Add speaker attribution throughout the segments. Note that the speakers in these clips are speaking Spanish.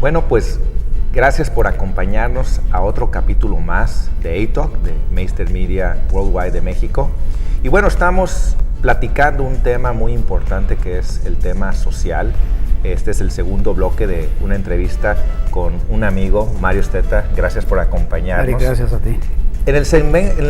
Speaker 1: Bueno, pues gracias por acompañarnos a otro capítulo más de A-Talk, de Meister Media Worldwide de México. Y bueno, estamos platicando un tema muy importante que es el tema social. Este es el segundo bloque de una entrevista con un amigo, Mario Esteta. Gracias por acompañarnos.
Speaker 2: Ari, gracias a ti.
Speaker 1: En el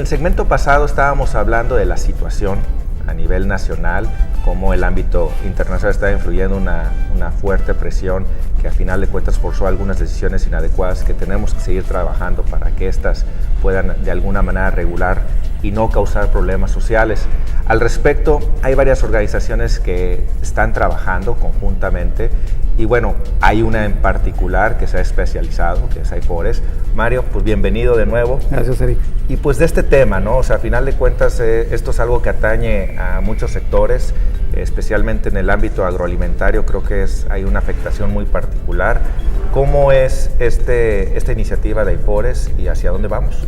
Speaker 1: segmento pasado estábamos hablando de la situación a nivel nacional, cómo el ámbito internacional está influyendo una fuerte presión que al final de cuentas forzó algunas decisiones inadecuadas que tenemos que seguir trabajando para que éstas puedan de alguna manera regular y no causar problemas sociales. Al respecto, hay varias organizaciones que están trabajando conjuntamente y bueno, hay una en particular que se ha especializado, que es AIFORES. Mario, pues bienvenido de nuevo.
Speaker 2: Gracias, Eric.
Speaker 1: Y pues de este tema, ¿no? O sea, a final de cuentas esto es algo que atañe a muchos sectores, especialmente en el ámbito agroalimentario. Creo que hay una afectación muy particular. ¿Cómo es esta iniciativa de AIFORES y hacia dónde vamos?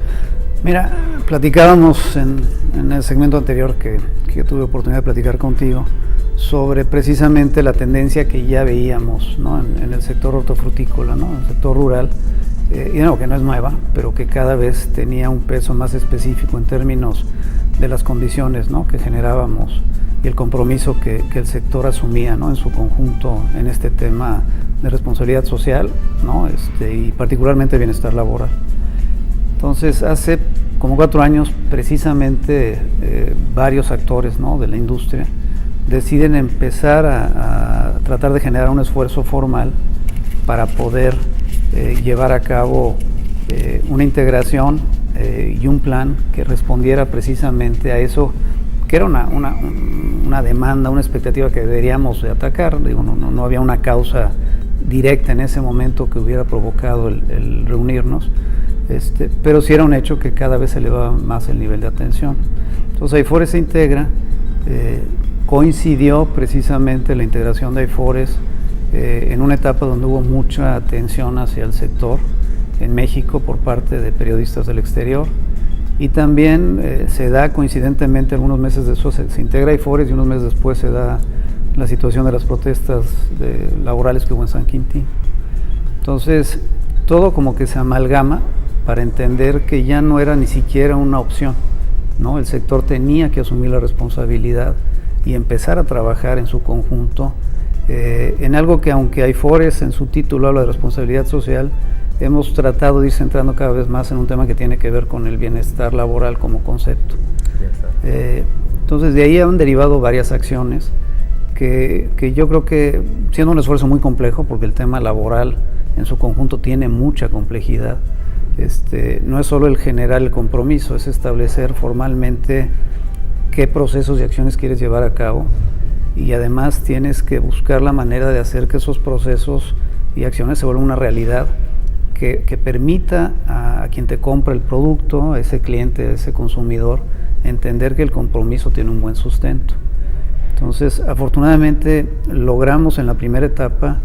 Speaker 2: Mira, platicábamos en el segmento anterior que tuve oportunidad de platicar contigo sobre precisamente la tendencia que ya veíamos, ¿no? en el sector hortofrutícola, ¿no? En el sector rural, y no, que no es nueva, pero que cada vez tenía un peso más específico en términos de las condiciones, ¿no? que generábamos y el compromiso que el sector asumía, ¿no? en su conjunto en este tema de responsabilidad social, ¿no? Y particularmente bienestar laboral. Entonces, hace como 4 años, precisamente varios actores, ¿no? de la industria deciden empezar a tratar de generar un esfuerzo formal para poder llevar a cabo una integración y un plan que respondiera precisamente a eso, que era una demanda, una expectativa que deberíamos de atacar. Digo, no había una causa directa en ese momento que hubiera provocado el reunirnos. Pero sí era un hecho que cada vez se elevaba más el nivel de atención. Entonces AIFORES se integra, coincidió precisamente la integración de AIFORES en una etapa donde hubo mucha atención hacia el sector en México por parte de periodistas del exterior, y también se da coincidentemente algunos meses después, se integra AIFORES y unos meses después se da la situación de las protestas laborales que hubo en San Quintín. Entonces todo como que se amalgama para entender que ya no era ni siquiera una opción, ¿no? El sector tenía que asumir la responsabilidad y empezar a trabajar en su conjunto en algo que, aunque AIFORES en su título habla de responsabilidad social, hemos tratado de ir centrando cada vez más en un tema que tiene que ver con el bienestar laboral como concepto. Entonces de ahí han derivado varias acciones que yo creo que, siendo un esfuerzo muy complejo, porque el tema laboral en su conjunto tiene mucha complejidad, no es solo el generar el compromiso, es establecer formalmente qué procesos y acciones quieres llevar a cabo, y además tienes que buscar la manera de hacer que esos procesos y acciones se vuelvan una realidad que permita a quien te compra el producto, a ese cliente, a ese consumidor, entender que el compromiso tiene un buen sustento. Entonces, afortunadamente logramos en la primera etapa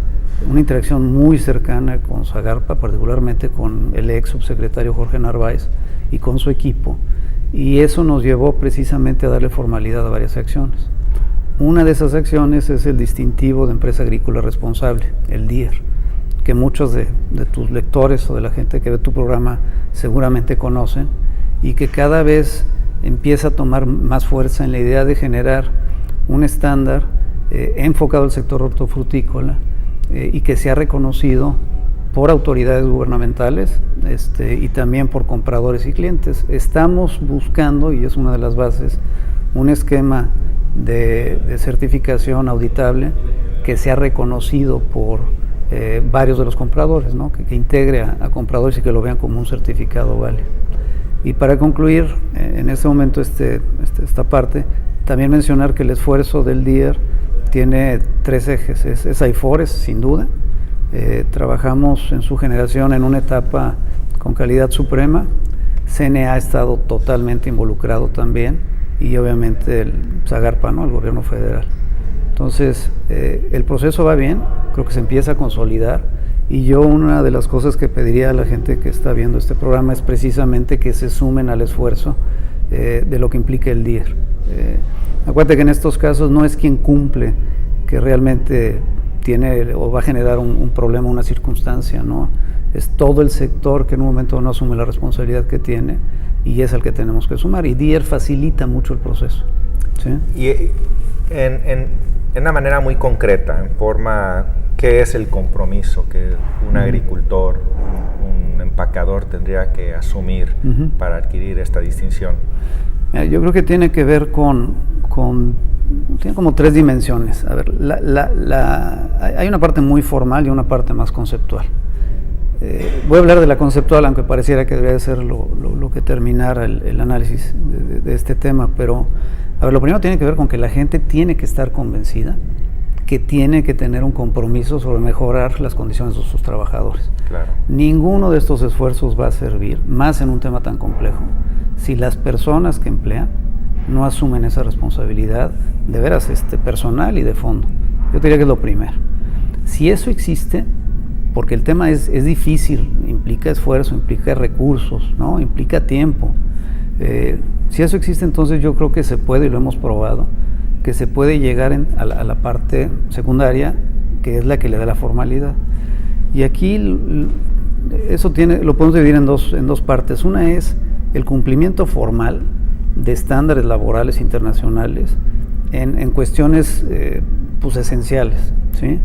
Speaker 2: una interacción muy cercana con Zagarpa, particularmente con el ex subsecretario Jorge Narváez y con su equipo, y eso nos llevó precisamente a darle formalidad a varias acciones. Una de esas acciones es el distintivo de empresa agrícola responsable, el DIER, que muchos de tus lectores o de la gente que ve tu programa seguramente conocen, y que cada vez empieza a tomar más fuerza en la idea de generar un estándar enfocado al sector hortofrutícola, y que sea reconocido por autoridades gubernamentales y también por compradores y clientes. Estamos buscando, y es una de las bases, un esquema de certificación auditable que sea reconocido por varios de los compradores, ¿no? que integre a compradores y que lo vean como un certificado válido. Y para concluir en este momento esta parte, también mencionar que el esfuerzo del DIER tiene 3 ejes. Es AIFORES, sin duda. Trabajamos en su generación en una etapa con calidad suprema. CNA ha estado totalmente involucrado también, y obviamente el Zagarpa, ¿no? El gobierno federal. Entonces, el proceso va bien, creo que se empieza a consolidar, y yo una de las cosas que pediría a la gente que está viendo este programa es precisamente que se sumen al esfuerzo de lo que implica el DIER. Acuérdate que en estos casos no es quien cumple que realmente tiene o va a generar un problema, una circunstancia, ¿no? Es todo el sector que en un momento no asume la responsabilidad que tiene y es el que tenemos que sumar. Y DIER facilita mucho el proceso. ¿Sí?
Speaker 1: Y en una manera muy concreta, en forma, ¿qué es el compromiso que un agricultor, un empacador tendría que asumir para adquirir esta distinción?
Speaker 2: Yo creo que tiene que ver tiene como 3 dimensiones. A ver, hay una parte muy formal y una parte más conceptual. Voy a hablar de la conceptual, aunque pareciera que debería ser lo que terminara el análisis de este tema, pero a ver, lo primero tiene que ver con que la gente tiene que estar convencida que tiene que tener un compromiso sobre mejorar las condiciones de sus trabajadores.
Speaker 1: Claro.
Speaker 2: Ninguno de estos esfuerzos va a servir, más en un tema tan complejo, si las personas que emplean no asumen esa responsabilidad de veras personal y de fondo. Yo diría que es lo primero. Si eso existe, porque el tema es difícil, implica esfuerzo, implica recursos, ¿no? Implica tiempo. Si eso existe, entonces yo creo que se puede, y lo hemos probado, que se puede llegar a la parte secundaria, que es la que le da la formalidad. Y aquí eso lo podemos dividir en dos partes. Una es el cumplimiento formal de estándares laborales internacionales en cuestiones pues esenciales, ¿sí?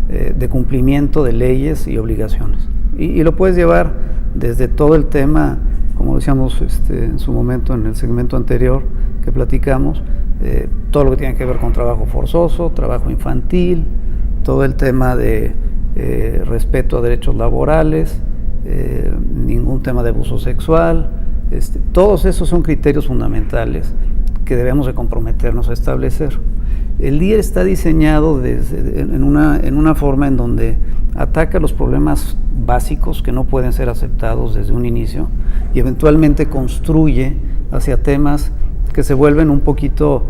Speaker 2: De cumplimiento de leyes y obligaciones. Y lo puedes llevar desde todo el tema, como decíamos en su momento en el segmento anterior que platicamos, todo lo que tiene que ver con trabajo forzoso, trabajo infantil, todo el tema de respeto a derechos laborales, ningún tema de abuso sexual. Todos esos son criterios fundamentales que debemos de comprometernos a establecer. El DIER está diseñado en una forma en donde ataca los problemas básicos que no pueden ser aceptados desde un inicio y eventualmente construye hacia temas que se vuelven un poquito,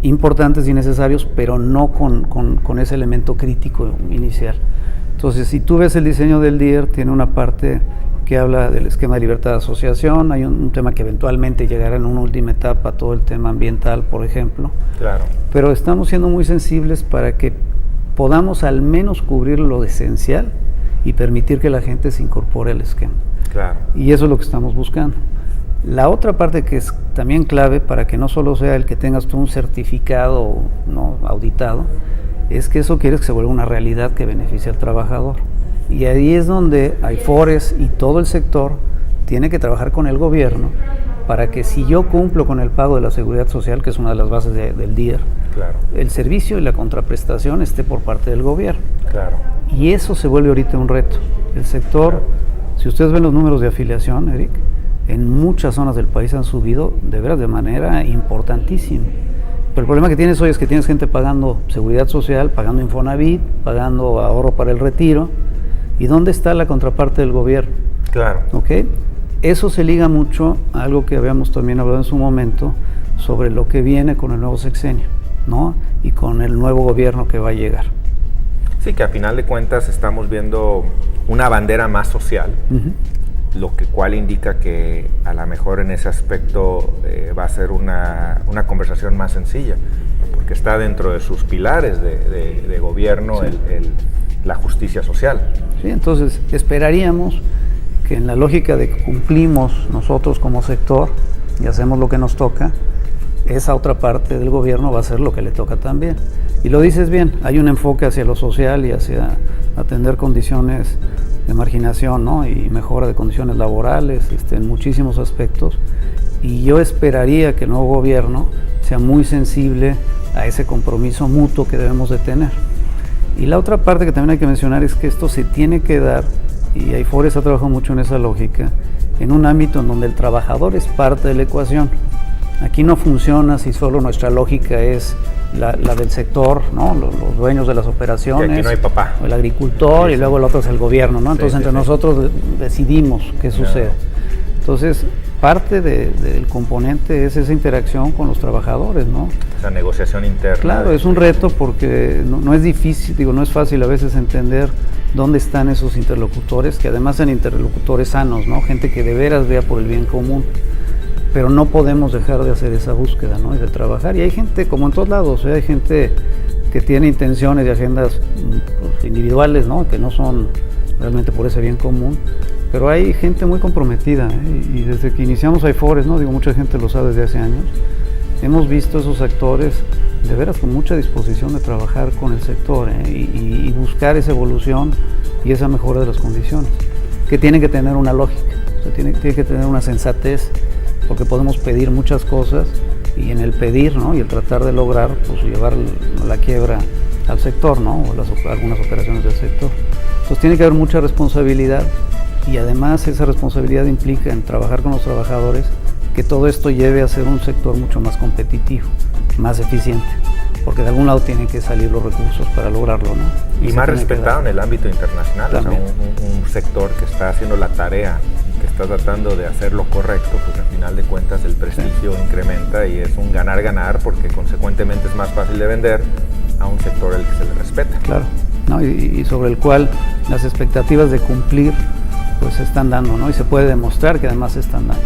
Speaker 2: importantes y necesarios, pero no con ese elemento crítico inicial. Entonces, si tú ves el diseño del DIER, tiene una parte que habla del esquema de libertad de asociación, hay un tema que eventualmente llegará en una última etapa, todo el tema ambiental, por ejemplo.
Speaker 1: Claro.
Speaker 2: Pero estamos siendo muy sensibles para que podamos al menos cubrir lo esencial y permitir que la gente se incorpore al esquema.
Speaker 1: Claro.
Speaker 2: Y eso es lo que estamos buscando. La otra parte que es también clave para que no solo sea el que tengas tú un certificado no auditado, es que eso quieres que se vuelva una realidad que beneficie al trabajador. Y ahí es donde AIFORES y todo el sector tiene que trabajar con el gobierno para que si yo cumplo con el pago de la seguridad social, que es una de las bases del DIER,
Speaker 1: claro,
Speaker 2: el servicio y la contraprestación esté por parte del gobierno.
Speaker 1: Claro.
Speaker 2: Y eso se vuelve ahorita un reto. El sector, si ustedes ven los números de afiliación, Eric, en muchas zonas del país han subido de veras de manera importantísima. Pero el problema que tienes hoy es que tienes gente pagando seguridad social, pagando Infonavit, pagando ahorro para el retiro. ¿Y dónde está la contraparte del gobierno?
Speaker 1: Claro.
Speaker 2: ¿Ok? Eso se liga mucho a algo que habíamos también hablado en su momento sobre lo que viene con el nuevo sexenio, ¿no? Y con el nuevo gobierno que va a llegar.
Speaker 1: Sí, que a final de cuentas estamos viendo una bandera más social, cual indica que a lo mejor en ese aspecto va a ser una conversación más sencilla, porque está dentro de sus pilares de gobierno, sí, la justicia social.
Speaker 2: Sí, entonces esperaríamos que en la lógica de que cumplimos nosotros como sector y hacemos lo que nos toca, esa otra parte del gobierno va a hacer lo que le toca también. Y lo dices bien, hay un enfoque hacia lo social y hacia atender condiciones de marginación, ¿no? Y mejora de condiciones laborales en muchísimos aspectos. Y yo esperaría que el nuevo gobierno sea muy sensible a ese compromiso mutuo que debemos de tener. Y la otra parte que también hay que mencionar es que esto se tiene que dar, y AIFORES ha trabajado mucho en esa lógica, en un ámbito en donde el trabajador es parte de la ecuación. Aquí no funciona si solo nuestra lógica es la del sector, ¿no? Los dueños de las operaciones.
Speaker 1: Y aquí no hay papá.
Speaker 2: O el agricultor, sí, y luego el otro es el gobierno, ¿no? Entonces entre nosotros decidimos qué sucede. Entonces, parte del componente es esa interacción con los trabajadores, ¿no?
Speaker 1: La negociación interna.
Speaker 2: Claro, es un reto porque no es difícil, no es fácil a veces entender dónde están esos interlocutores, que además son interlocutores sanos, ¿no? Gente que de veras vea por el bien común. Pero no podemos dejar de hacer esa búsqueda, ¿no? Y de trabajar. Y hay gente, como en todos lados, hay gente que tiene intenciones y agendas pues, individuales, ¿no? Que no son realmente por ese bien común, pero hay gente muy comprometida, y desde que iniciamos iFores, ¿no? Digo, mucha gente lo sabe desde hace años, hemos visto esos actores de veras con mucha disposición de trabajar con el sector y buscar esa evolución y esa mejora de las condiciones, que tienen que tener una lógica, o sea, tiene que tener una sensatez, porque podemos pedir muchas cosas y en el pedir, ¿no? Y el tratar de lograr, pues llevar la quiebra al sector, ¿no? O algunas operaciones del sector. Entonces tiene que haber mucha responsabilidad, y además esa responsabilidad implica en trabajar con los trabajadores que todo esto lleve a ser un sector mucho más competitivo, más eficiente, porque de algún lado tienen que salir los recursos para lograrlo, ¿no?
Speaker 1: Y más respetado en el ámbito internacional, o sea, un sector que está haciendo la tarea, que está tratando de hacer lo correcto, pues al final de cuentas el prestigio incrementa y es un ganar-ganar, porque consecuentemente es más fácil de vender a un sector al que se le respeta.
Speaker 2: Claro, ¿no? Y sobre el cual las expectativas de cumplir pues se están dando, ¿no? Y se puede demostrar que además se están dando.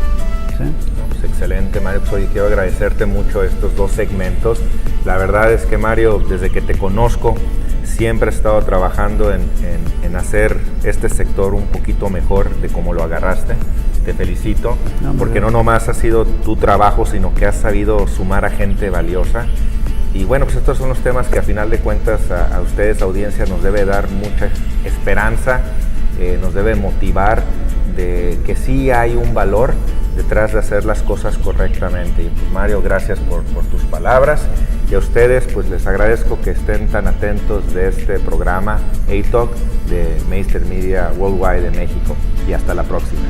Speaker 2: ¿Sí?
Speaker 1: Pues excelente, Mario. Pues oye, quiero agradecerte mucho estos dos segmentos. La verdad es que, Mario, desde que te conozco, siempre has estado trabajando en hacer este sector un poquito mejor de cómo lo agarraste. Te felicito, porque no nomás ha sido tu trabajo, sino que has sabido sumar a gente valiosa. Y bueno, pues estos son los temas que a final de cuentas a ustedes, audiencia, nos debe dar mucha esperanza, nos debe motivar de que sí hay un valor detrás de hacer las cosas correctamente. Y pues Mario, gracias por tus palabras, y a ustedes pues les agradezco que estén tan atentos de este programa A-Talk de Meister Media Worldwide de México, y hasta la próxima.